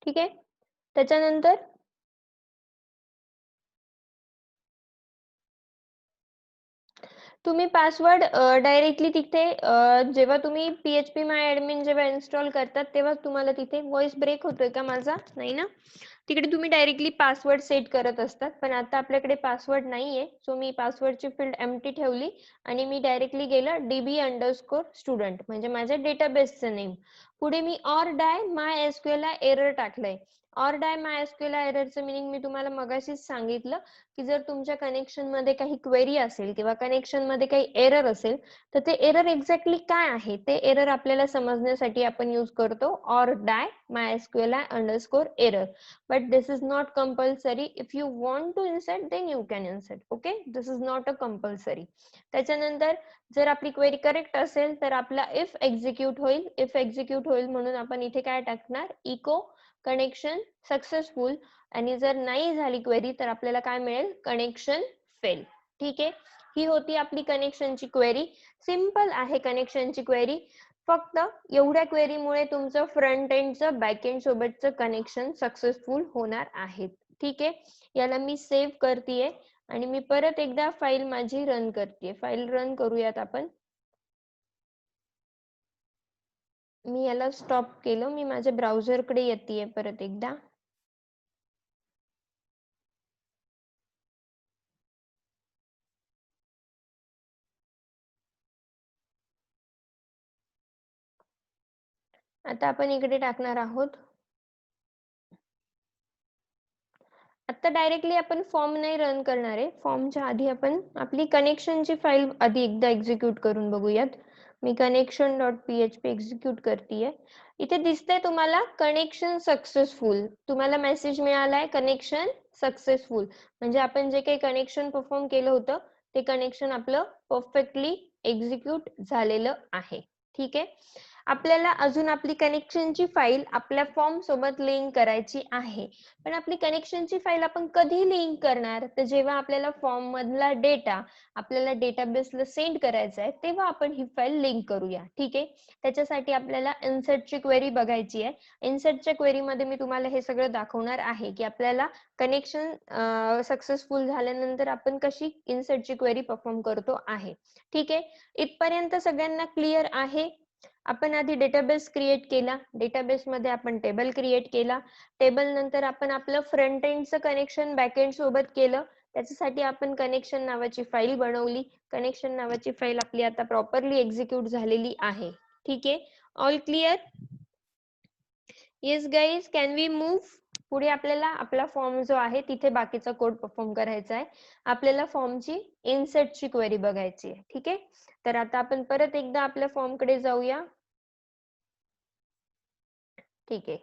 ठीक आहे. त्याच्यानंतर तुम्ही पासवर्ड डायरेक्टली तिथे जेव्हा तुम्ही PHP माय ऍडमिन जेव्हा इन्स्टॉल करतात तेव्हा तुम्हाला तिथे व्हॉइस ब्रेक होतोय का माझा? नाही ना? तिकडे तुम्ही डायरेक्टली पासवर्ड सेट करत असतात, पण आता आपल्याकडे पासवर्ड नाहीये. सो मी पासवर्डची फील्ड एम्प्टी ठेवली आणि मी डायरेक्टली गेलं DB_student म्हणजे माझ्या डेटाबेसचं नेम. पुढे मी ऑर डाय MySQL ला एरर टाकलंय. ऑर डाय MySQL ला एररचं मिनिंग मी तुम्हाला मगाशीच सांगितलं की जर तुमच्या कनेक्शन मध्ये काही क्वेरी असेल किंवा कनेक्शन मध्ये काही एरर असेल तर ते एरर एक्झॅक्टली काय आहे ते एरर आपल्याला समजण्यासाठी आपण यूज करतो or die MySQL_error. but this is not compulsory. If you want to insert then you can insert. Okay, this is not a compulsory. त्याच्यानंतर जर आपली क्वेरी करेक्ट असेल तर आपला इफ एक्झिक्यूट होईल म्हणून आपण इथे काय टाकणार इको कनेक्शन सक्सेसफुल आणि जर नाही झाली क्वेरी तर आपल्याला काय मिळेल कनेक्शन फेल. ठीक आहे, ही होती आपली कनेक्शनची क्वेरी. सिंपल आहे कनेक्शनची क्वेरी. फक्त एवढ्या क्वेरीमुळे तुमचं फ्रंट एंडचं बॅक एंड सोबतचं कनेक्शन सक्सेसफुल होणार आहे. ठीक आहे, याला मी सेव्ह करतेय आणि मी परत एकदा फाईल माझी रन करते. फाईल रन करूयात आपण. मी याला स्टॉप केलं. मी माझ्या ब्राउझरकडे येते परत एकदा. आता आपण इकडे टाकणार आहोत. आता डायरेक्टली आपण फॉर्म नाही रन करणार आहे. फॉर्मच्या आधी आपण आपली कनेक्शनची फाईल आधी एकदा एक्झिक्यूट करून बघूयात. मी connection.php एक्झिक्यूट करतेय. इथे दिसतंय तुम्हाला कनेक्शन सक्सेसफुल. तुम्हाला मेसेज मिळालाय कनेक्शन सक्सेसफुल म्हणजे आपण जे काही कनेक्शन परफॉर्म केलं होतं ते कनेक्शन आपलं परफेक्टली एक्झिक्यूट झालेलं आहे. ठीक आहे, आपल्याला अजून आपली कनेक्शनची फाईल आपल्या फॉर्म सोबत लिंक करायची आहे. पण आपली कनेक्शनची फाईल आपण कधी लिंक करणार तर जेव्हा आपल्याला फॉर्म मधला डेटा आपल्याला डेटाबेसला सेंड करायचा आहे तेव्हा आपण ही फाईल लिंक करूया. ठीक आहे, त्याच्यासाठी आपल्याला इन्सर्टची क्वेरी बघायची आहे. इन्सर्टच्या क्वेरीमध्ये मी तुम्हाला हे सगळं दाखवणार आहे की आपल्याला कनेक्शन सक्सेसफुल झाल्यानंतर आपण कशी इन्सर्टची क्वेरी परफॉर्म करतो आहे. ठीक आहे, इथपर्यंत सगळ्यांना क्लिअर आहे. आपण आधी डेटाबेस क्रिएट केला. डेटाबेस मध्ये आपण टेबल क्रिएट केला. टेबल नंतर आपण आपलं फ्रंट एंडचं कनेक्शन बॅक एंड सोबत केलं. त्याच्यासाठी आपण कनेक्शन नावाची फाईल बनवली. कनेक्शन नावाची फाईल आपली आता प्रॉपरली एक्झिक्यूट झालेली आहे. ठीक आहे, all clear? Yes guys, can we move? पुढे आपल्याला आपला फॉर्म जो आहे तिथे बाकीचा कोड परफॉर्म करायचा आहे. आपल्याला फॉर्मची इन्सर्टची क्वेरी बघायची आहे. ठीक आहे, तर आता आपण परत एकदा आपल्या फॉर्म कडे जाऊया. ठीक आहे,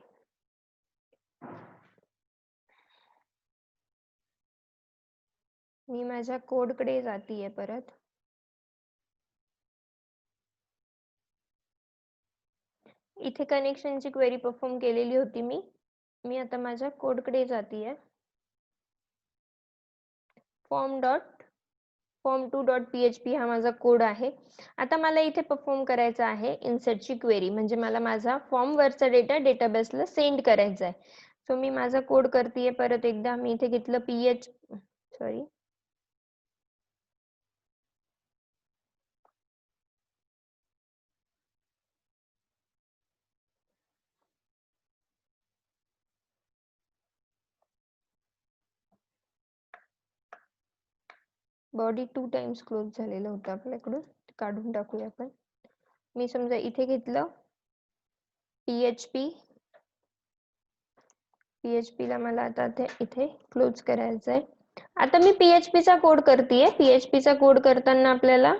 मी माझ्या कोड कडे जातीये परत. इथे कनेक्शनची क्वेरी परफॉर्म केलेली होती मी आता माझ्या कोड कडे जातीये. form2.php हा माझा कोड आहे. आता मला इथे परफॉर्म करायचा आहे इन्सर्टची क्वेरी म्हणजे मला माझा फॉर्म वरचा डेटा डेटाबेसला सेंड करायचा आहे. सो मी माझा कोड करतेय परत एकदा. मी इथे घेतलं बॉडी 2 टाइम्स क्लोज झालेलं होतं आपल्याकडून, काढून टाकूया आपण. मी समजा इथे घेतलं PHP ला मला आता इथे क्लोज करायचं आहे. आता मी PHP चा कोड करतेय. PHP चा कोड करताना आपल्याला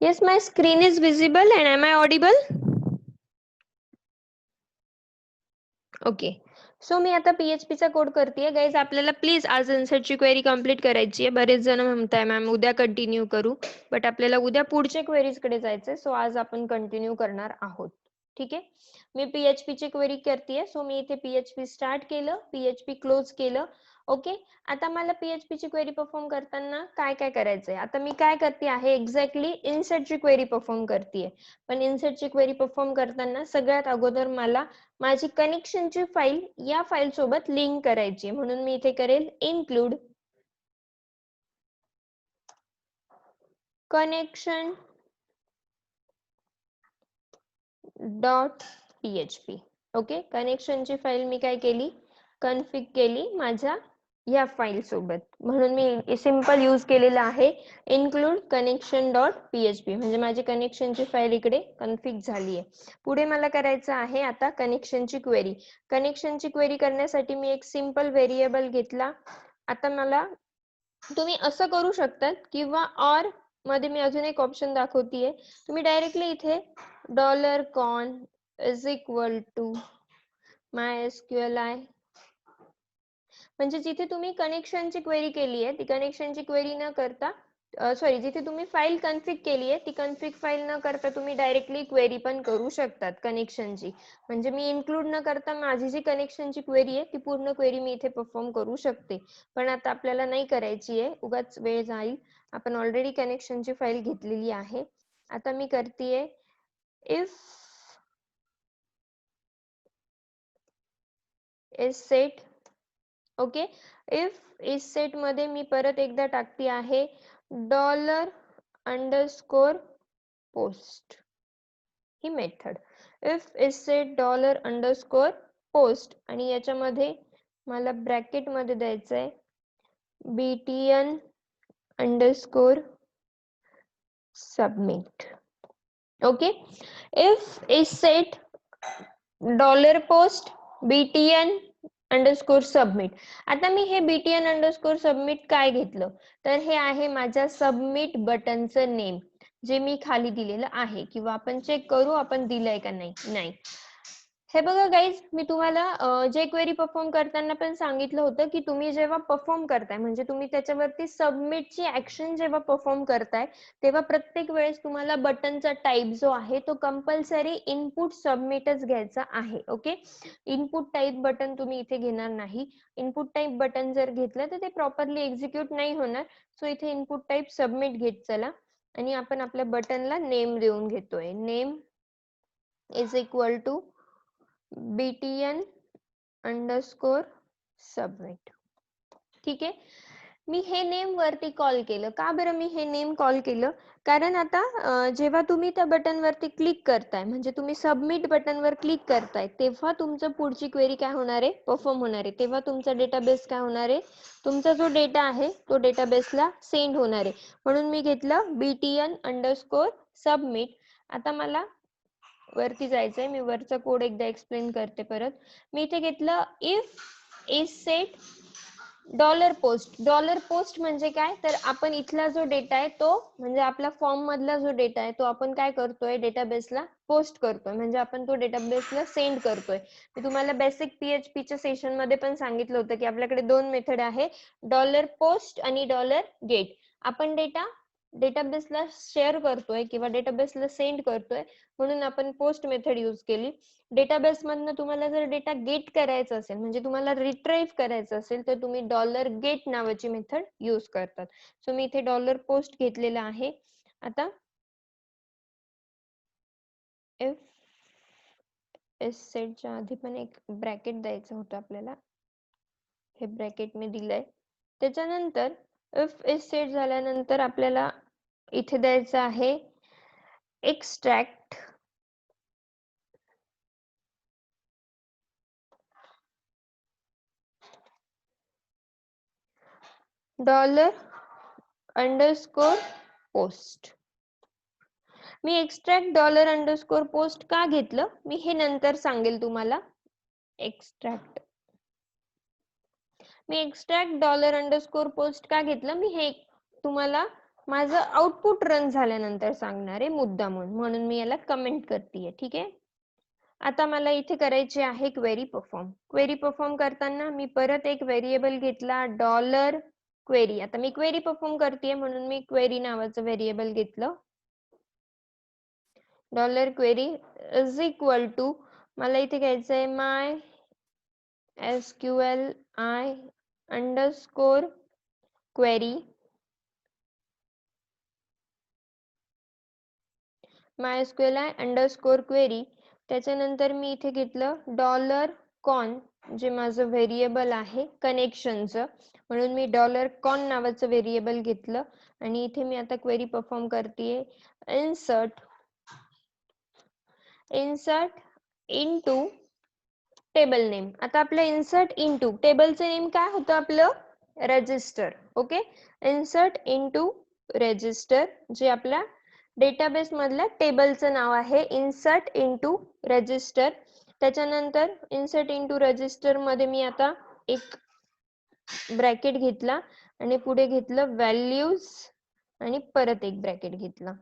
Yes, my screen is visible and am I audible? Okay, so मी आता PHP चा कोड करतेय. गाइज आपल्याला प्लीज आज इन्सर्टची क्वेरी कंप्लीट करायची आहे. बरेच जण म्हणताय मॅम उद्या कंटिन्यू करू, बट आपल्याला उद्या पुढच्या क्वेरीज कडे जायचंय. सो आज आपण कंटिन्यू करणार आहोत. ठीक आहे, मी PHP ची क्वेरी करतेय. सो मी इथे PHP स्टार्ट केलं, PHP क्लोज केलं. ओके. आता मला PHP ची क्वेरी परफॉर्म करताना काय काय करायचंय, आता मी काय करते आहे एक्झॅक्टली इन्सर्टची क्वेरी परफॉर्म करतेय. पण इन्सर्टची क्वेरी परफॉर्म करताना सगळ्यात अगोदर मला माझी कनेक्शनची फाईल या फाईल सोबत लिंक करायची, म्हणून मी इथे करेल include connection dot PHP. Okay, कनेक्शनची फाईल मी काय केली, कन्फिग केली माझ्या या फाईल सोबत, म्हणून मी सिंपल यूज केलेला आहे इन्क्लूड कनेक्शन डॉट PHP, म्हणजे माझी कनेक्शनची फाईल इकडे कन्फिग झाली आहे. पुढे मला करायचं आहे आता कनेक्शनची क्वेरी. कनेक्शनची क्वेरी करण्यासाठी मी एक सिंपल व्हेरिएबल घेतला. आता मला तुम्ही असं करू शकतात किंवा ऑर मध्ये मी अजून एक ऑप्शन दाखवतीये, तुम्ही डायरेक्टली इथे $con is equal to MySQLi, म्हणजे जिथे तुम्ही कनेक्शनची क्वेरी केली आहे ती कनेक्शनची क्वेरी न करता सॉरी, जिथे तुम्ही फाईल कन्फिग केली आहे ती कन्फिग फाईल न करता तुम्ही डायरेक्टली क्वेरी पण करू शकतात कनेक्शनची. म्हणजे मी इन्क्लूड न करता माझी जी कनेक्शनची क्वेरी आहे ती पूर्ण क्वेरी मी इथे परफॉर्म करू शकते. पण आता आपल्याला नाही करायची आहे, उगाच वेळ जाईल. आपण ऑलरेडी कनेक्शनची फाईल घेतलेली आहे. आता मी करतेय if is set. Okay, if is set मध्ये मी परत एकदा टाकते आहे $_post he method. If is set $_post आणि याच्यामध्ये मला ब्रॅकेट मध्ये द्यायचं आहे btn_submit. Okay, if is set $post btn_submit. आता मी हे btn_submit काय घेतलं, तर हे आहे माझ्या सबमिट बटनचं नेम, जे मी खाली दिलेलं आहे, किंवा आपण चेक करू आपण दिलंय का नाही. हे बघा गाईज, मी तुम्हाला जे क्वेरी परफॉर्म करताना पण सांगितलं होतं की तुम्ही जेव्हा परफॉर्म करताय म्हणजे तुम्ही त्याच्यावरती सबमिटची ऍक्शन जेव्हा परफॉर्म करताय तेव्हा प्रत्येक वेळेस तुम्हाला बटनचा टाईप जो आहे तो कंपल्सरी इनपुट सबमिटच घ्यायचा आहे. ओके, इनपुट टाईप बटन तुम्ही इथे घेणार नाही. इनपुट टाईप बटन जर घेतलं तर ते प्रॉपरली एक्झिक्यूट नाही होणार. सो इथे इनपुट टाईप सबमिट घेत चला आणि आपण आपल्या बटनला नेम देऊन घेतोय. Name is equal to btn_submit. ठीक आहे, मी हे नेम वरती कॉल केलं. का बरं मी हे नेम कॉल केलं, कारण आता जेव्हा तुम्ही त्या बटन वरती क्लिक करताय म्हणजे तुम्ही सबमिट बटन वर क्लिक करताय तेव्हा तुमचं पुढची क्वेरी काय होणार आहे, परफॉर्म होणार आहे. तेव्हा तुमचा डेटाबेस काय होणार आहे, तुमचा जो डेटा आहे तो डेटाबेसला सेंड होणार आहे. म्हणून मी घेतलं btn_submit. आता मला वरती जायचंय, मी वरचा कोड एकदा एक्सप्लेन करते परत. मी इथे घेतलं इफ इज सेट $post म्हणजे काय, तर आपण इथला जो डेटा आहे तो म्हणजे आपला फॉर्म मधला जो डेटा आहे तो आपण काय करतोय डेटाबेसला पोस्ट करतोय, म्हणजे आपण तो डेटाबेसला सेंड करतोय. मी तुम्हाला बेसिक PHP सेशन मध्ये पण सांगितलं होतं की आपल्याकडे दोन मेथड आहे $post आणि $get. आपण डेटाबेसला शेअर करतोय किंवा डेटाबेसला सेंड करतोय म्हणून आपण पोस्ट मेथड यूज केली. डेटाबेस मधनं तुम्हाला जर डेटा गेट करायचा असेल म्हणजे तुम्हाला रिट्राईव्ह करायचं असेल तर तुम्ही $get नावाची मेथड यूज करतात. सो मी इथे $post घेतलेला आहे. आता इफ इज सेटच्या आधी पण एक ब्रॅकेट द्यायचं होतं आपल्याला, हे ब्रॅकेट मी दिलंय. त्याच्यानंतर इफ इज सेट झाल्यानंतर आपल्याला इथे द्यायचं आहे एक्स्ट्रॅक्ट $_post. मी एक्स्ट्रॅक्ट $_post का घेतलं मी हे नंतर सांगेल तुम्हाला. मी एक्स्ट्रॅक्ट $_post का घेतलं मी हे तुम्हाला माझं आउटपुट रन झाल्यानंतर सांगणार आहे मुद्दामून, म्हणून मी याला कमेंट करतेय. ठीक आहे, आता मला इथे करायची आहे क्वेरी परफॉर्म. क्वेरी परफॉर्म करताना मी परत एक व्हेरिएबल घेतला $query. आता मी क्वेरी परफॉर्म करतेय म्हणून मी क्वेरी नावाचं व्हेरिएबल घेतलं. $query इज इक्वल टू मला इथे घ्यायचंय MySQLi underscore query MySQLi underscore query. त्याच्यानंतर मी इथे घेतलं $कॉन जे माझं व्हेरिएबल आहे कनेक्शनचं, म्हणून मी $कॉन नावाचं व्हेरिएबल घेतलं आणि इथे मी आता क्वेरी परफॉर्म करतेय. Insert into table name. आता आपलं इन्सर्ट इनटू टेबलचं नेम काय होतं आपलं register. Okay, insert into register जे आपल्या डेटाबेस मधल्या टेबलचं नाव आहे. Insert into register. त्याच्यानंतर इन्सर्ट इनटू रजिस्टर मध्ये मी आता एक ब्रॅकेट घेतला आणि पुढे घेतलं व्हॅल्यूज आणि परत एक ब्रॅकेट घेतला.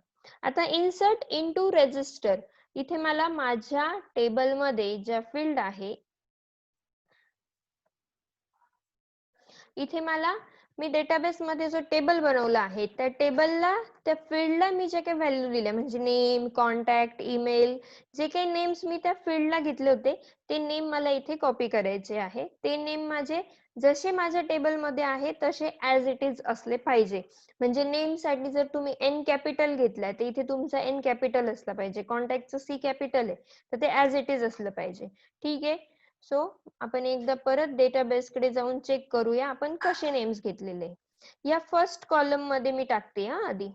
आता इन्सर्ट इनटू रजिस्टर इथे मला माझ्या टेबल मध्ये ज्या फील्ड आहे इथे मला मी डेटाबेस मध्ये जो टेबल बनवला आहे त्या टेबलला त्या फील्डला मी जे काही व्हॅल्यू दिल्या म्हणजे नेम, कॉन्टॅक्ट, ईमेल, जे काही नेम्स मी त्या फील्डला घेतले होते ते नेम मला इथे कॉपी करायचे आहे. ते नेम माझे जसे माझ्या टेबल मध्ये आहे तसे ऍज इट इज असले पाहिजे. म्हणजे नेम साठी जर तुम्ही एन कॅपिटल घेतलाय तर इथे तुमचा एन कॅपिटल असला पाहिजे. कॉन्टॅक्टचं सी कॅपिटल आहे तर ते ऍज इट इज असलं पाहिजे. ठीक आहे. सो आपण एकदा परत डेटाबेस कडे जाऊन चेक करूया आपण कसे नेम्स घेतलेले. या फर्स्ट कॉलम मध्ये मी टाकते आधी.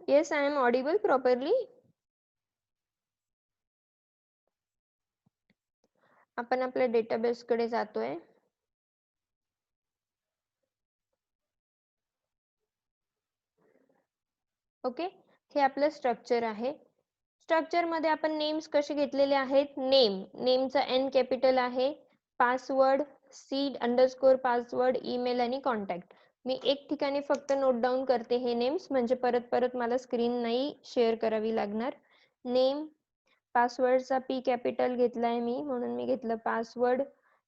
Yes, I am audible properly. आपण आपल्या डेटाबेस कडे जातोय. ओके, हे आपलं स्ट्रक्चर आहे. स्ट्रक्चर मध्ये आपण नेम्स कसे घेतलेले आहेत. नेमचा एन कॅपिटल आहे. Password C underscore password, email आणि कॉन्टॅक्ट. मी एक ठिकाणी फक्त नोट डाऊन करते हे नेम्स म्हणजे परत परत मला स्क्रीन नाही शेअर करावी लागणार. नेम पासवर्डचा पी कॅपिटल घेतलाय मी म्हणून मी घेतलं पासवर्ड.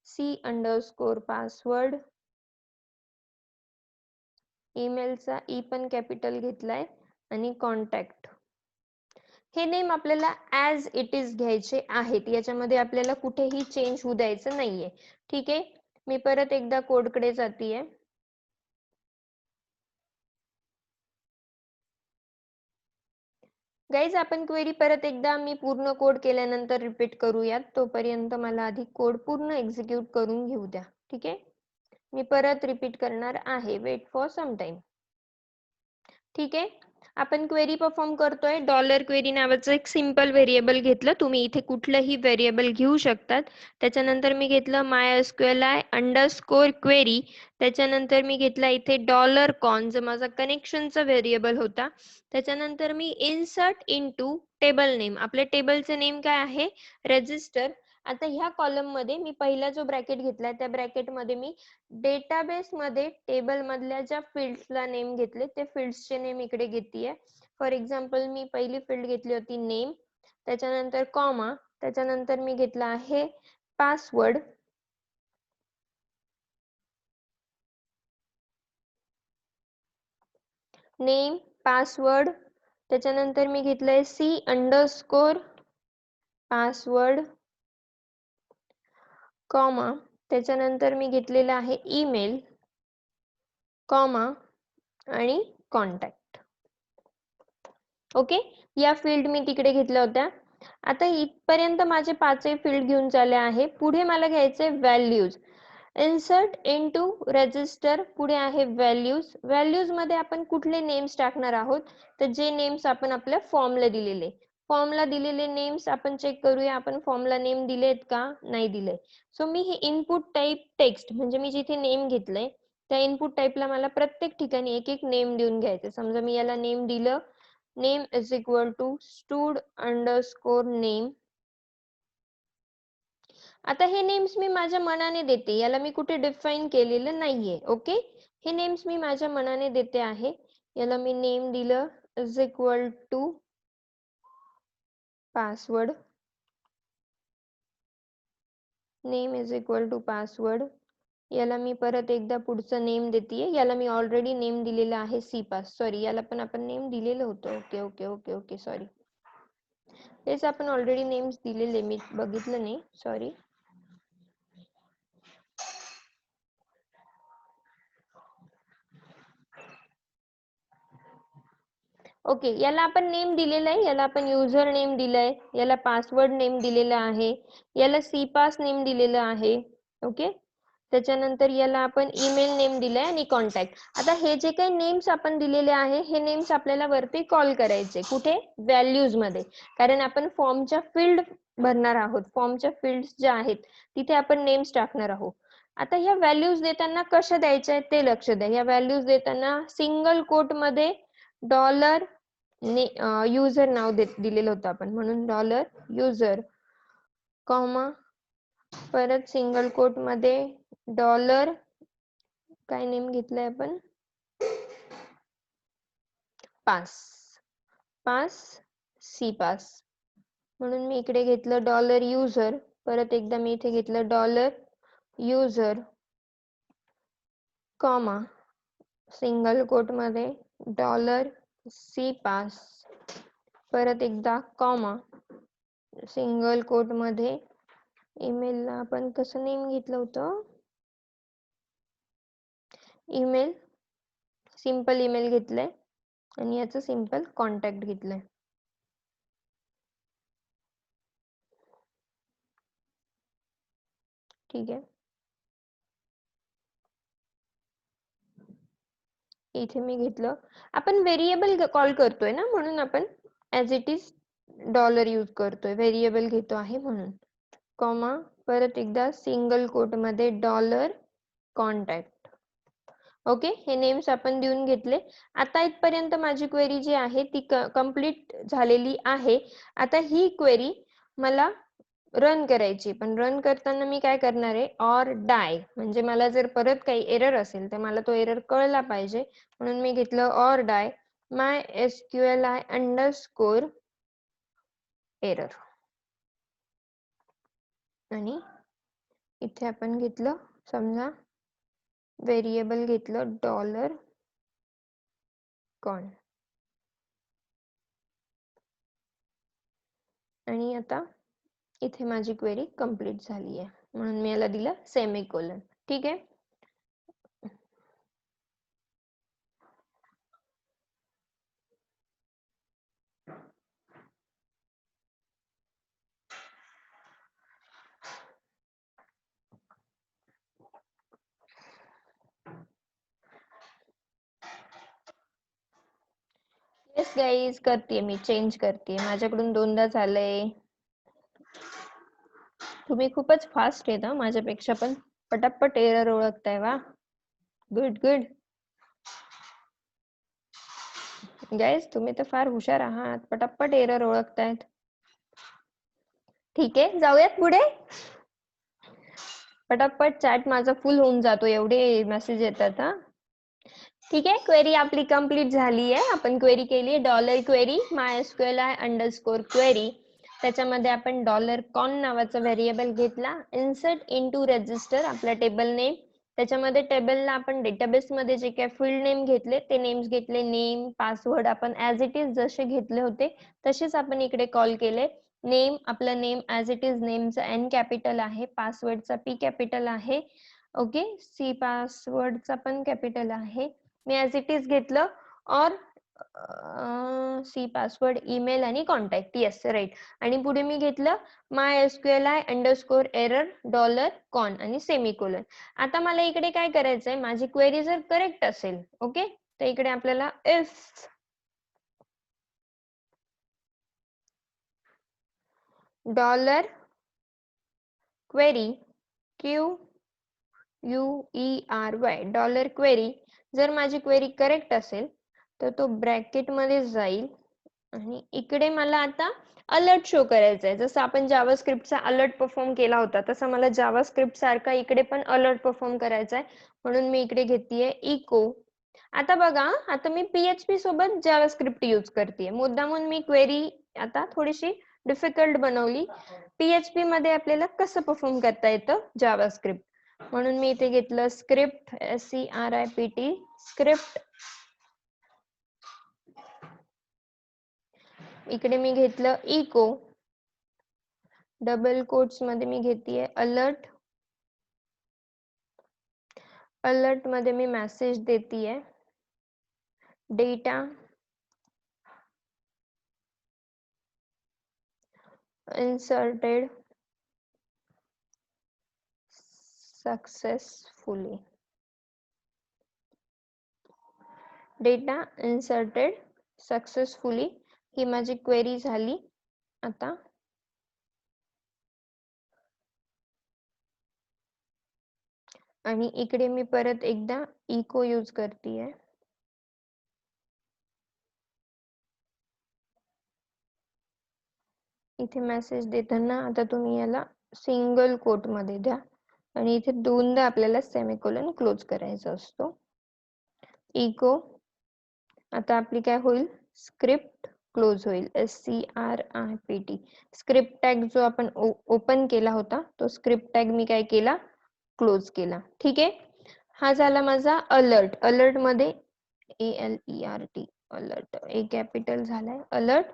C underscore password. ईमेलचा ई पण कॅपिटल घेतलाय आणि कॉन्टॅक्ट. हे नेम आपल्याला ऍज इट इज घ्यायचे आहेत. याच्यामध्ये आपल्याला कुठेही चेंज होऊ द्यायचं नाहीये. ठीक आहे, मी परत एकदा कोड कडे जातीये. गाईज आपण क्वेरी परत एकदा मी पूर्ण कोड केल्यानंतर रिपीट करूयात. तोपर्यंत मला आधी कोड पूर्ण एक्झिक्यूट करून घेऊ द्या. ठीक आहे, मी परत रिपीट करणार आहे. Wait for some time. ठीक आहे, आपण क्वेरी परफॉर्म करतोय. क्वेरी नावाचं एक सिंपल व्हेरिएबल घेतलं. तुम्ही इथे कुठलंही व्हेरिएबल घेऊ शकतात. त्याच्यानंतर मी घेतलं MySQLi अंडरस्कोर क्वेरी. त्याच्यानंतर मी घेतला इथे $कॉन जो माझा कनेक्शनचा व्हेरिएबल होता. त्याच्यानंतर मी इन्सर्ट इनटू टेबल नेम. आपल्या टेबलचं नेम काय आहे रजिस्टर. आता ह्या कॉलम मध्ये मी पहिला जो ब्रॅकेट घेतलाय त्या ब्रॅकेट मध्ये मी डेटाबेस मध्ये टेबल मधल्या ज्या फील्ड्सला नेम घेतले ते फील्ड्सचे नेम इकडे घेतीये. फॉर एक्झाम्पल मी पहिली फील्ड घेतली होती नेम. त्याच्यानंतर कॉमा. त्याच्यानंतर मी घेतला आहे पासवर्ड. Name password. त्याच्यानंतर मी घेतलंय सी अंडरस्कोर पासवर्ड कॉमा. त्याच्यानंतर मी घेतलेला आहे ईमेल कॉमा आणि कॉन्टॅक्ट. ओके, या फील्ड मी तिकडे घेतल्या होत्या. आता इथपर्यंत माझे पाचही फील्ड घेऊन झाले आहे. पुढे मला घ्यायचे व्हॅल्यूज. इन्सर्ट इनटू रजिस्टर पुढे आहे व्हॅल्यूज. व्हॅल्यूज मध्ये आपण कुठले नेम्स टाकणार आहोत तर जे नेम्स आपण आपल्या फॉर्मला दिलेले. फॉर्मला दिलेले नेम्स आपण चेक करूया आपण फॉर्मला नेम दिलेत का नाही दिले. सो मी हे इनपुट टाइप टेक्स्ट म्हणजे मी जिथे नेम घेतलंय त्या इनपुट टाइपला मला प्रत्येक ठिकाणी एक एक नेम देऊन घ्यायचे. समजा मी याला नेम दिलं name is equal to stud underscore name. आता हे नेम्स मी माझ्या मनाने देते. याला मी कुठे डिफाइन केलेलं नाहीये. ओके, हे नेम्स मी माझ्या मनाने देते आहे. याला मी नेम दिलं is equal to password. Name is equal to password. याला मी परत एकदा पुढचं नेम देते. याला मी ऑलरेडी नेम दिलेलं आहे सी पास. सॉरी, याला पण आपण नेम दिलेलं होतं. Okay okay okay okay sorry, तेच आपण ऑलरेडी नेम्स दिलेले, मी बघितलं नाही, सॉरी. ओके, याला आपण नेम दिलेला आहे. याला आपण युजर नेम दिलंय, याला पासवर्ड नेम दिलेला आहे, याला सी पास नेम दिलेलं आहे. ओके, त्याच्यानंतर याला आपण ईमेल नेम दिलाय आणि कॉन्टॅक्ट. आता हे जे काही नेम्स आपण दिलेले आहे, हे नेम्स आपल्याला वरती कॉल करायचे. कुठे? व्हॅल्यूज मध्ये, कारण आपण फॉर्मच्या फील्ड भरणार आहोत. फॉर्मच्या फील्ड्स ज्या आहेत तिथे आपण नेम्स टाकणार आहोत. आता ह्या व्हॅल्यूज देताना कशा द्यायच्या आहेत ते लक्ष द्या. ह्या व्हॅल्यूज देताना सिंगल कोट मध्ये डॉलर युजर नाव दिलेलं होतं आपण, म्हणून डॉलर युजर कॉमा परत सिंगल कोट मध्ये डॉलर काय नेम घेतलंय आपण, पास, पास सी पास, म्हणून मी इकडे घेतलं डॉलर युजर. परत एकदा मी इथे घेतलं dollar user comma single quote मध्ये डॉलर सी पास, परत एकदा कॉमा सिंगल कोट मध्ये ईमेलला आपण कसं नेम घेतलं होतं, ईमेल सिंपल ईमेल घेतलंय आणि याचं सिंपल कॉन्टॅक्ट घेतलंय. ठीक आहे, इथे मी घेतलं. आपण व्हेरिएबल कॉल करतोय ना, म्हणून आपण as it is dollar use करतोय, व्हेरिएबल घेतो आहे म्हणून. कॉमा परत एकदा सिंगल कोट मध्ये डॉलर कॉन्टॅक्ट. ओके, हे नेम्स आपण देऊन घेतले. आता इथपर्यंत माझी क्वेरी जी आहे ती कंप्लीट झालेली आहे. आता ही क्वेरी मला रन करायची, पण रन करताना मी काय करणार आहे, ऑर डाय, म्हणजे मला जर परत काही एरर असेल तर मला तो एरर कळला पाहिजे, म्हणून मी घेतलं or die my SQLi underscore error. आणि इथे आपण घेतलं समजा व्हेरिएबल घेतलं डॉलर कॉन. आणि आता इथे माझी क्वेरी कंप्लीट झाली आहे, म्हणून मी याला दिलं सेमीकोलन. ठीक आहे, येस गाईज, करते मी, चेंज करते. माझ्याकडून दोनदा झालंय. तुम्ही खूपच फास्ट आहेत, माझ्यापेक्षा पण पटापट एरर ओळखताय. वा, गुड गुड गाईज, तुम्ही तर फार हुशार आहात, पटापट एरर ओळखतायत. ठीक आहे, जाऊयात पुढे. पटापट चॅट माझा फुल होऊन जातो, एवढे मेसेज येतात. ठीक आहे, क्वेरी आपली कंप्लीट झाली आहे. आपण क्वेरी केली dollar query MySQLi underscore query. त्याच्यामध्ये आपण डॉलर कॉन नावाचा व्हेरिएबल घेतला, इन्सर्ट इनटू रजिस्टर आपला टेबल नेम. त्याच्यामध्ये टेबलला आपण डेटाबेस मध्ये जे काही फील्ड नेम घेतले ते नेम्स घेतले, नेम पासवर्ड आपण ऍज इट इज जसे घेतले होते तसेच आपण इकडे कॉल केले. नेम, आपलं नेम ऍज इट इज, नेमचा N कॅपिटल आहे, पासवर्डचा P कॅपिटल आहे. ओके, सी पासवर्डचा पण कॅपिटल आहे, मी ऍज इट इज घेतलं. और सी पासवर्ड, ईमेल आणि कॉन्टॅक्ट. Yes right. आणि पुढे मी घेतलं MySQLi underscore error dollar con आणि सेमीकोलन. आता मला इकडे काय करायचंय, माझी क्वेरी जर करेक्ट असेल, ओके, तर इकडे आपल्याला if dollar query QUERY dollar query, जर माझी क्वेरी करेक्ट असेल तर तो ब्रॅकेट मध्ये जाईल आणि इकडे मला आता अलर्ट शो करायचा आहे. जसं आपण जावास्क्रिप्टचा अलर्ट परफॉर्म केला होता तसं मला जावास्क्रिप्ट सारखा इकडे पण अलर्ट परफॉर्म करायचा आहे, म्हणून मी इकडे घेतलीये इको. आता बघा, आता मी PHP सोबत जावास्क्रिप्ट यूज करते, मुद्दामून मी क्वेरी आता थोडीशी डिफिकल्ट बनवली. PHP मध्ये आपल्याला कसं परफॉर्म करता येतं जावास्क्रिप्ट, म्हणून मी इथे घेतलं स्क्रिप्ट, SCRIPT स्क्रिप्ट. इकडे मी घेतलं इको, डबल कोट्स मध्ये मी घेतेय अलर्ट. अलर्ट मध्ये मी मेसेज देतीये data inserted successfully. Data inserted successfully ही माझी क्वेरी झाली. आता आणि इकडे मी परत एकदा इको यूज करतेय. इथे मेसेज देताना आता तुम्ही याला सिंगल कोट मध्ये द्या आणि इथे दोनदा आपल्याला सेमिकोलन क्लोज करायचा असतो. इको, आता आपली काय होईल, स्क्रिप्ट क्लोज होईल, SCRIPT. स्क्रिप्ट टॅग जो आपण ओपन केला होता तो स्क्रिप्ट टॅग मी काय केला, क्लोज केला. ठीक आहे. हा झाला माझा अलर्ट. अलर्ट मध्ये ALERT अलर्ट, ए कॅपिटल झालाय अलर्ट.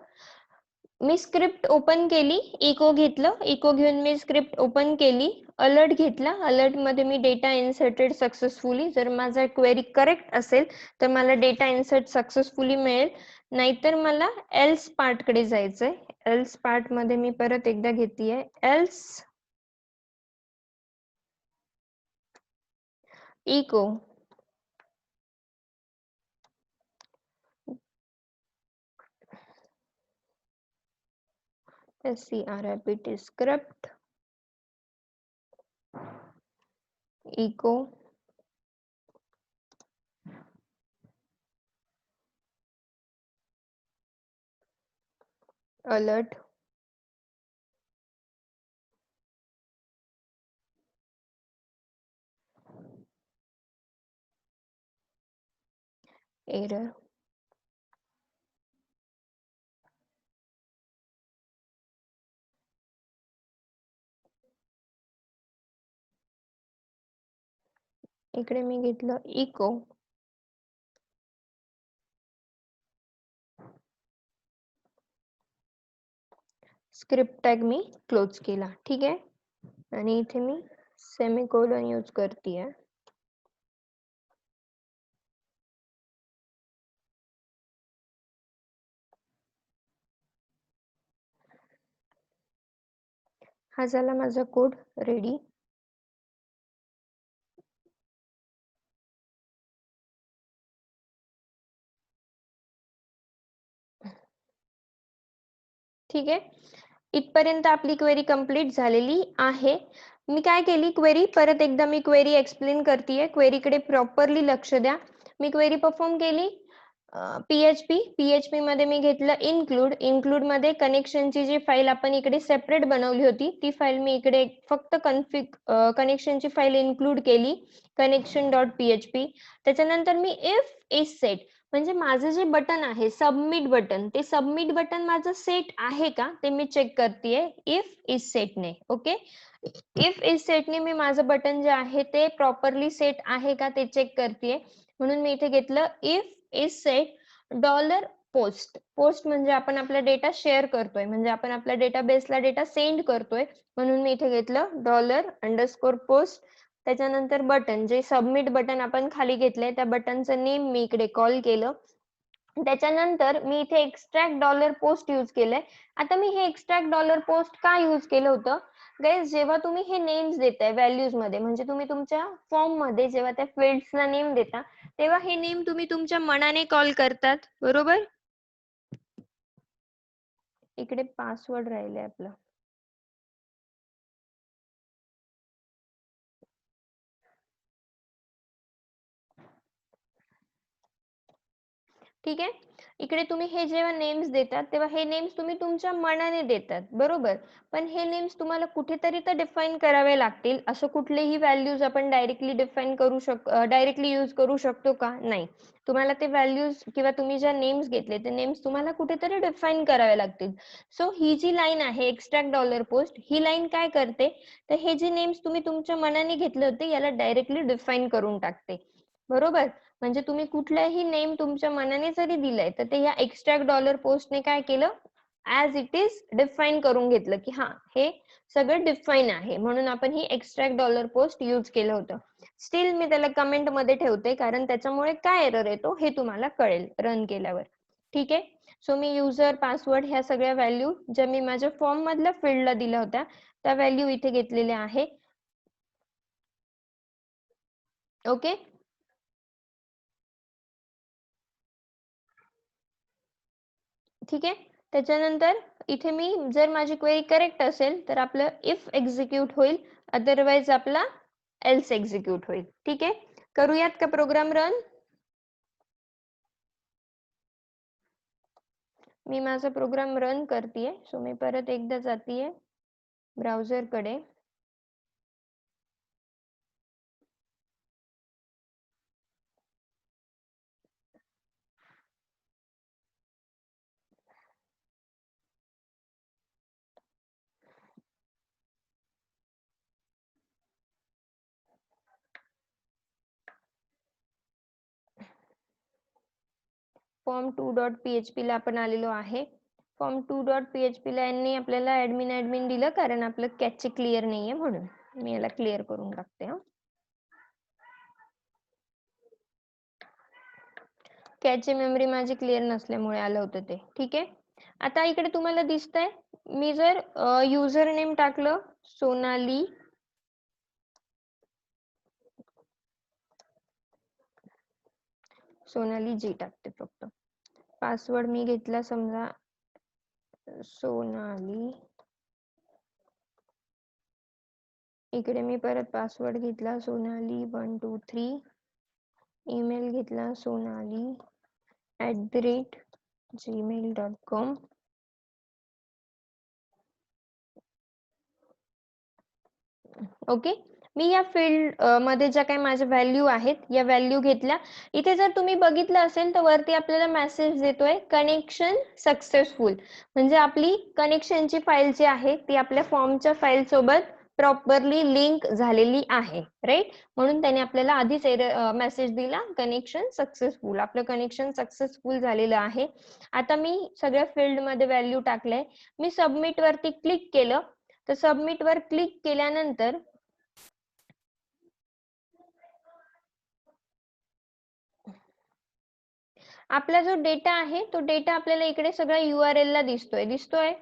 मी स्क्रिप्ट ओपन केली, इको घेतलं, इको घेऊन मी स्क्रिप्ट ओपन केली, अलर्ट घेतला, अलर्ट मध्ये मी डेटा इन्सर्टेड सक्सेसफुली. जर माझा क्वेरी करेक्ट असेल तर मला डेटा इन्सर्ट सक्सेसफुली मिळेल, नाहीतर मला एल्स पार्ट कडे जायचंय. एल्स पार्ट मध्ये मी परत एकदा घेतीये else echo SCRIPT script echo alert error. इकडे मी घेतलं इको स्क्रिप्ट टॅग मी क्लोज केला. ठीक आहे. आणि इथे मी सेमिकोलन यूज करतेय. हा झाला माझा कोड रेडी. ठीक आहे. इथपर्यंत आपली क्वेरी कंप्लीट झालेली आहे. मी काय केली, क्वेरी परत एकदा मी क्वेरी एक्सप्लेन करतेय. क्वेरीकडे प्रॉपरली लक्ष द्या. मी क्वेरी परफॉर्म केली. PHP मध्ये मी घेतलं इन्क्लूड. इन्क्लूड मध्ये कनेक्शनची जी फाईल आपण इकडे सेपरेट बनवली होती ती फाईल मी इकडे फक्त कनेक्शनची फाईल इन्क्लूड केली, connection.php. त्याच्यानंतर मी इफ इज सेट, म्हणजे माझं जे बटन आहे सबमिट बटन, ते सबमिट बटन माझं सेट आहे का ते मी चेक करतेय इफ इज सेटने. ओके. इफ इज सेटने मी माझं बटन जे आहे ते प्रॉपरली सेट आहे का ते चेक करतेय. म्हणून मी इथे घेतलं if is set dollar post. Post म्हणजे आपण आपला डेटा शेअर करतोय, म्हणजे आपण आपल्या डेटाबेसला डेटा सेंड करतोय. म्हणून मी इथे घेतलं $_पोस्ट. त्याच्यानंतर बटन, जे सबमिट बटन आपण खाली घेतलंय त्या बटनचं नेम मी इकडे कॉल केलं. त्याच्यानंतर मी इथे एक्स्ट्रॅक्ट डॉलर पोस्ट यूज केलंय. आता मी हे एक्स्ट्रॅक्ट डॉलर पोस्ट का यूज केलं होतं गाइज, जेव्हा तुम्ही हे नेम्स देताय व्हॅल्यूज मध्ये, म्हणजे तुम्ही तुमच्या फॉर्म मध्ये जेव्हा त्या फील्ड्सला नेम देता तेव्हा हे नेम तुम्ही तुमच्या मनाने कॉल करतात, बरोबर. इकडे पासवर्ड राहिलंय आपलं. ठीक आहे. इकडे तुम्ही हे जेव्हा नेम्स देतात तेव्हा हे नेम्स तुम्ही तुमच्या मनाने देतात, बरोबर. पण हे नेम्स तुम्हाला कुठेतरी तर डिफाईन करावे लागतील. असं कुठलेही व्हॅल्यूज आपण डायरेक्टली डिफाईन डायरेक्टली यूज करू शकतो का? नाही. तुम्हाला ते व्हॅल्यूज किंवा तुम्ही ज्या नेम्स घेतले ते नेम्स तुम्हाला कुठेतरी डिफाईन करावे लागतील. सो ही जी लाईन आहे एक्स्ट्रॅक्ट डॉलर पोस्ट, ही लाईन काय करते, तर हे जे नेम्स तुम्ही तुमच्या मनाने घेतले होते याला डायरेक्टली डिफाईन करून टाकते, बरोबर. म्हणजे तुम्ही कुठलाही नेम तुमच्या मनाने जरी दिलाय तर ते या एक्स्ट्रॅक्ट डॉलर पोस्टने काय केलं, ऍज इट इज डिफाईन करून घेतलं की हा हे सगळं डिफाईन आहे, म्हणून आपण ही एक्स्ट्रॅक्ट डॉलर पोस्ट यूज केलं होतं. स्टील मी त्याला कमेंट मध्ये ठेवते कारण त्याच्यामुळे काय एरर येतो हे तुम्हाला कळेल रन केल्यावर. ठीक आहे. सो मी युजर पासवर्ड ह्या सगळ्या व्हॅल्यू ज्या मी माझ्या फॉर्म मधल्या फील्डला दिल्या होत्या त्या व्हॅल्यू इथे घेतलेल्या आहे. ओके. ठीक आहे. त्याच्यानंतर इथे मी जर माझी क्वेरी करेक्ट असेल तर आपलं इफ एक्झिक्यूट होईल, अदरवाइज आपला एल्स एक्झिक्यूट होईल. ठीक आहे. करूयात का प्रोग्राम रन. मी माझा प्रोग्राम रन करतेय. सो मी परत एकदा जातीये ब्राउझर कडे. फॉर्म 2.php ला आपण आलेलो आहे. फॉर्म 2.php ला यांनी आपल्याला ऍडमिन दिलं कारण आपलं कॅचे क्लिअर नाहीये म्हणून. मी याला क्लिअर करून टाकते. कॅचे मेमरी माझी क्लिअर नसल्यामुळे आलं होतं ते. ठीक आहे. आता इकडे तुम्हाला दिसतंय मी जर युजर नेम टाकलं सोनाली, सोनाली जी टाकते फक्त. पासवर्ड मी घेतला समजा सोनाली. इकडे मी परत पासवर्ड घेतला सोनाली 123. ईमेल घेतला sonali@gmail.com. ओके. मी या फील्ड मध्ये ज्या काही माझ्या व्हॅल्यू आहेत या व्हॅल्यू घेतल्या. इथे जर तुम्ही बघितलं असेल तर वरती आपल्याला मेसेज देतोय कनेक्शन सक्सेसफुल, म्हणजे आपली कनेक्शनची फाईल जी आहे ती आपल्या फॉर्मच्या फाईल सोबत प्रॉपरली लिंक झालेली आहे, राईट. म्हणून त्याने आपल्याला आधीच मेसेज दिला कनेक्शन सक्सेसफुल. आपलं कनेक्शन सक्सेसफुल झालेलं आहे. आता मी सगळ्या फील्ड मध्ये व्हॅल्यू टाकले. मी सबमिट वरती क्लिक केलं तर सबमिट वर क्लिक केल्यानंतर आपला जो डेटा आहे तो डेटा आपल्याला इकडे सगळा URL ला दिसतोय.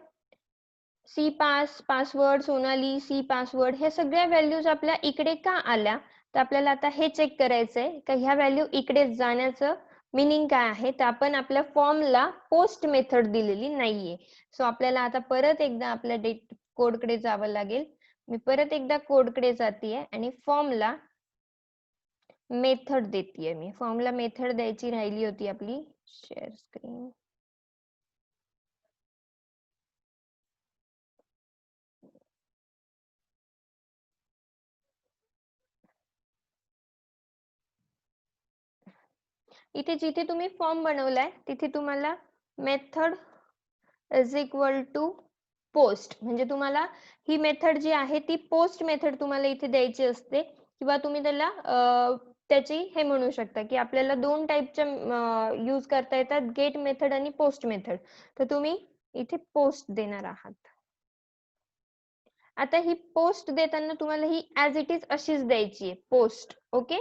C password Sonali C password हे सगळ्या व्हॅल्यूज आपल्या इकडे का आल्या, तर आपल्याला आता हे चेक करायचंय की ह्या व्हॅल्यू इकडे जाण्याचं मिनिंग काय आहे. तर आपण आपल्या फॉर्मला पोस्ट मेथड दिलेली नाहीये. सो आपल्याला आता परत एकदा आपल्या कोडकडे जावं लागेल. मी परत एकदा कोडकडे जातीये आणि फॉर्मला मेथड देतीये. मी फॉर्मला मेथड द्यायची राहिली होती आपली. Share screen. इथे जिथे तुम्ही फॉर्म बनवलाय तिथे तुम्हाला method is equal to post, म्हणजे तुम्हाला ही मेथड जी आहे ती पोस्ट मेथड तुम्हाला इथे द्यायची असते, किंवा तुम्ही त्याला त्याची हे म्हणू शकता की आपल्याला दोन टाईपच्या यूज करता येतात, गेट मेथड आणि पोस्ट मेथड. तर तुम्ही इथे पोस्ट देणार आहात. आता ही पोस्ट देताना तुम्हाला ही ऍज इट इज अशीच द्यायची आहे पोस्ट. ओके.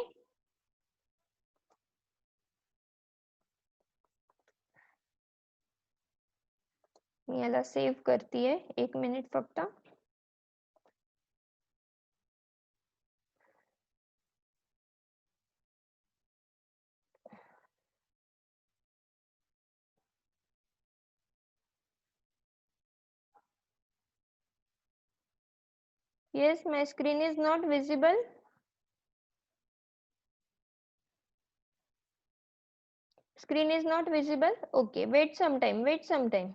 मी याला सेव्ह करतेय, 1 मिनिट फक्त. Yes, my screen is not visible. Screen is not visible. Okay, wait some time. Wait some time.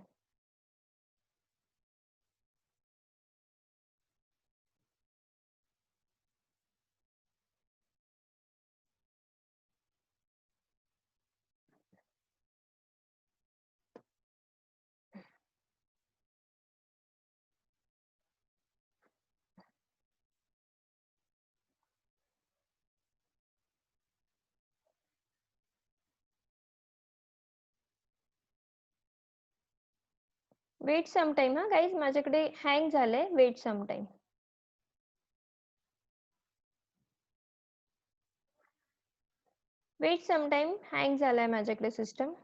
Wait some time हा guys, माझ्याकडे hang झालंय. Wait some time. Wait some time. Hang झालाय माझ्याकडे system.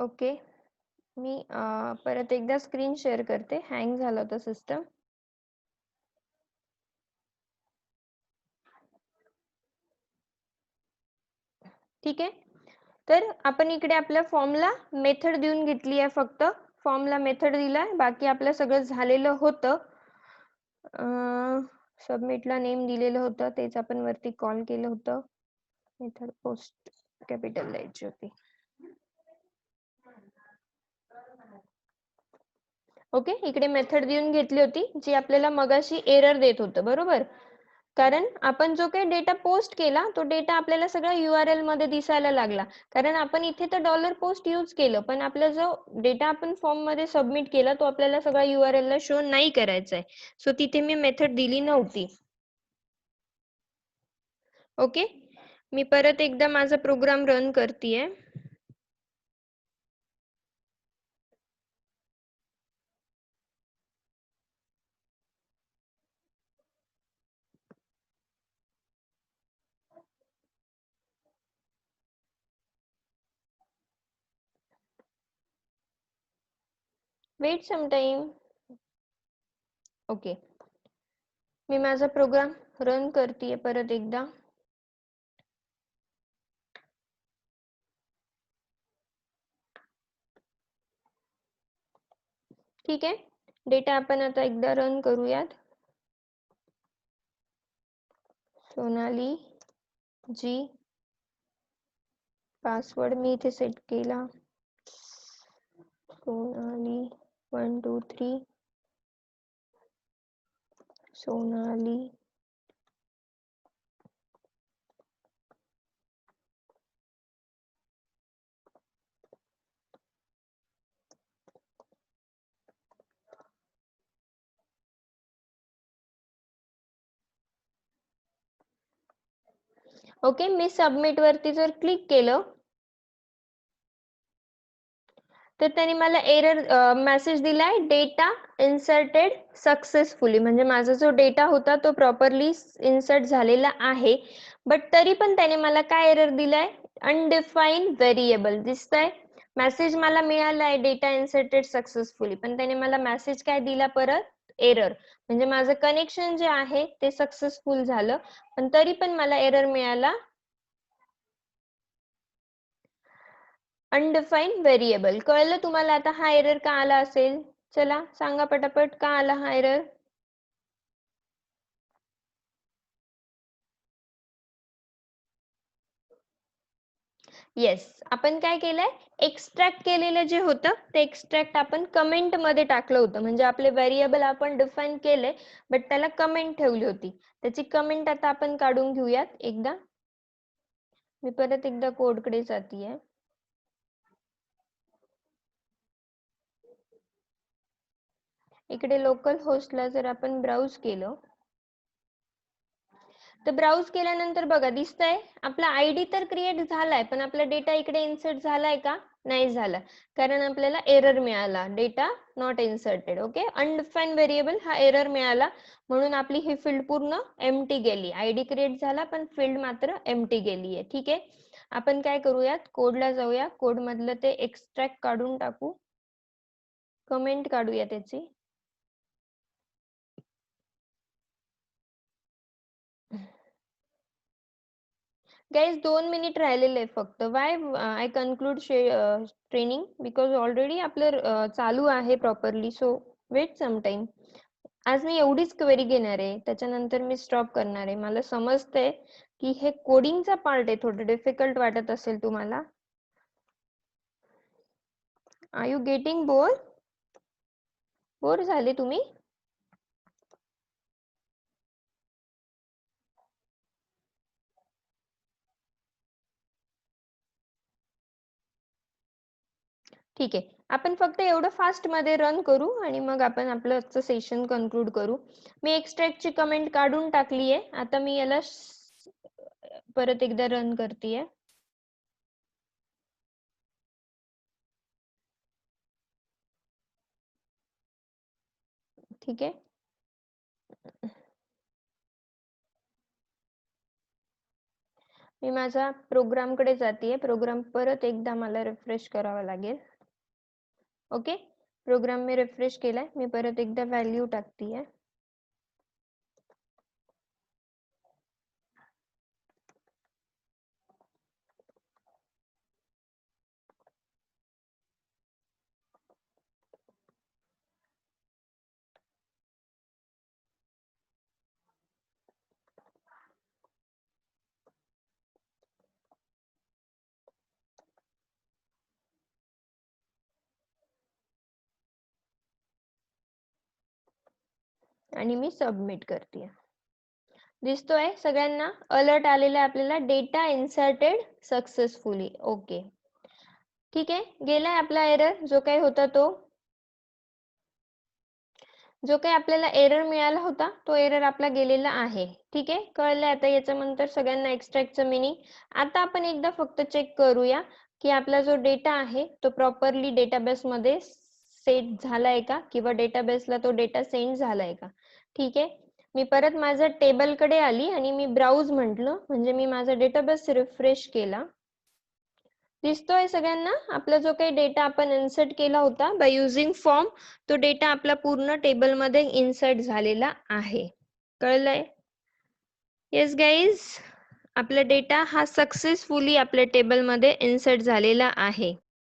Okay, मी परत एकदा screen share करते. Hang झालं होतं सिस्टम. ठीक आहे. तर आपण इकडे आपल्या फॉर्मला मेथड देऊन घेतली आहे. फक्त फॉर्मला मेथड दिलाय, बाकी आपलं सगळं झालेलं होतं. सबमिटला नेम दिलेलं होतं, तेच आपण वरती कॉल केलं होतं. मेथड पोस्ट कॅपिटल द्यायची होती. ओके, इकडे मेथड देऊन घेतली होती जी आपल्याला मगाशी एरर देत होतं, बरोबर. कारण आपण जो काही डेटा पोस्ट केला तो डेटा आपल्याला सगळा URL मध्ये दिसायला लागला. कारण आपण इथे तर डॉलर पोस्ट यूज केलं, पण आपला जो डेटा आपण फॉर्म मध्ये सबमिट केला तो आपल्याला सगळा URL ला शो नाही करायचा आहे. सो तिथे मी मेथड दिली नव्हती. ओके, मी परत एकदा माझा प्रोग्राम रन करतेय. Wait some time. ओके, मी माझा प्रोग्राम रन करतेय परत एकदा. ठीक आहे, डेटा आपण आता एकदा रन करूयात. सोनाली जी, पासवर्ड मी इथे सेट केला. सोनाली 1 2 3. सोनाली ओके, मी सबमिट वरती जर क्लिक केलं तर त्याने मला एरर मेसेज दिलाय, डेटा इन्सर्टेड सक्सेसफुली. म्हणजे माझा जो डेटा होता तो प्रॉपरली इन्सर्ट झालेला आहे. बट तरी पण त्याने मला काय एरर दिलाय, अनडिफाईन व्हेरिएबल दिसतंय. मेसेज मला मिळालाय डेटा इन्सर्टेड सक्सेसफुली, पण त्याने मला मेसेज काय दिला परत, एरर. म्हणजे माझं कनेक्शन जे आहे ते सक्सेसफुल झालं, पण तरी पण मला एरर मिळाला, अनडिफाईन व्हेरिएबल. कळलं तुम्हाला आता हा एरर का आला असेल? चला सांगा पटापट का आला हा एरर. येस, आपण काय केलंय, एक्स्ट्रॅक्ट केलेलं जे होतं ते एक्स्ट्रॅक्ट आपण कमेंट मध्ये टाकलं होतं. म्हणजे आपले व्हेरिएबल आपण डिफाईन केले बट त्याला कमेंट ठेवली होती. त्याची कमेंट आता आपण काढून घेऊयात एकदा. मी परत एकदा कोडकडे जातीये. इकडे लोकल होस्टला जर आपण ब्राउज केलं तर ब्राउज केल्यानंतर बघा दिसतंय आपला आयडी तर क्रिएट झालाय पण आपला डेटा इकडे इन्सर्ट झालाय का, नाही झाला. कारण आपल्याला एरर मिळाला, data not inserted. Okay, undefined variable हा एरर मिळाला म्हणून आपली ही फील्ड पूर्ण एम्प्टी गेली. आयडी क्रिएट झाला पण फील्ड मात्र एम्प्टी गेली आहे. ठीक आहे, आपण काय करूयात, कोडला जाऊया, कोड मधलं ते एक्स्ट्रॅक्ट काढून टाकू, कमेंट काढूया त्याची. गाइज 2 मिनिट राहिलेले आहे फक्त. Why I conclude training because already आपलं चालू आहे properly. So wait some time. आज मी एवढीच क्वेरी घेणार आहे, त्याच्यानंतर मी स्टॉप करणार आहे. मला समजतंय की हे कोडिंगचा पार्ट आहे, थोडं डिफिकल्ट वाटत असेल तुम्हाला. Are you getting bore? Bore झाले तुम्ही? ठीक आहे, आपण फक्त एवढं फास्ट मध्ये रन करू आणि मग आपण आपलं आजचं सेशन कन्क्लूड करू. मी एक्स्ट्रॅक्टची कमेंट काढून टाकली आहे. आता मी याला परत एकदा रन करतेय. ठीक आहे, मी माझ्या प्रोग्रामकडे जातीये. प्रोग्राम परत एकदा मला रिफ्रेश करावा लागेल. ओके, प्रोग्राम मी रिफ्रेश केलाय. मी परत एकदा व्हॅल्यू टाकतीये. आणि मी सबमिट करते. दिसतोय सगळ्यांना अलर्ट आलेला आहे आपल्याला, डेटा इन्सर्टेड सक्सेसफुली. ओके, ठीक आहे, गेलाय आपला एरर जो काही होता तो. जो काही आपल्याला एरर मिळाला होता तो एरर आपला गेलेला आहे. ठीक आहे, कळलंय आता याच्यानंतर सगळ्यांना एक्स्ट्रॅक्टचं मिनिंग. आता आपण एकदा फक्त चेक करूया की आपला जो डेटा आहे तो प्रॉपरली डेटाबेस मध्ये सेट झालाय का, किंवा डेटाबेसला तो डेटा सेंड झालाय का. ठीक आहे, मी परत माझ्या टेबलकडे आली आणि मी ब्राउज म्हटलं, म्हणजे मी माझा डेटाबेस रिफ्रेश केला. दिसतोय सगळ्यांना आपला जो काही डेटा आपण इन्सर्ट केला होता बाय युजिंग फॉर्म, तो डेटा आपला पूर्ण टेबलमध्ये इन्सर्ट झालेला आहे. कळलंय? येस गाईज, आपला डेटा हा सक्सेसफुली आपल्या टेबलमध्ये इन्सर्ट झालेला आहे.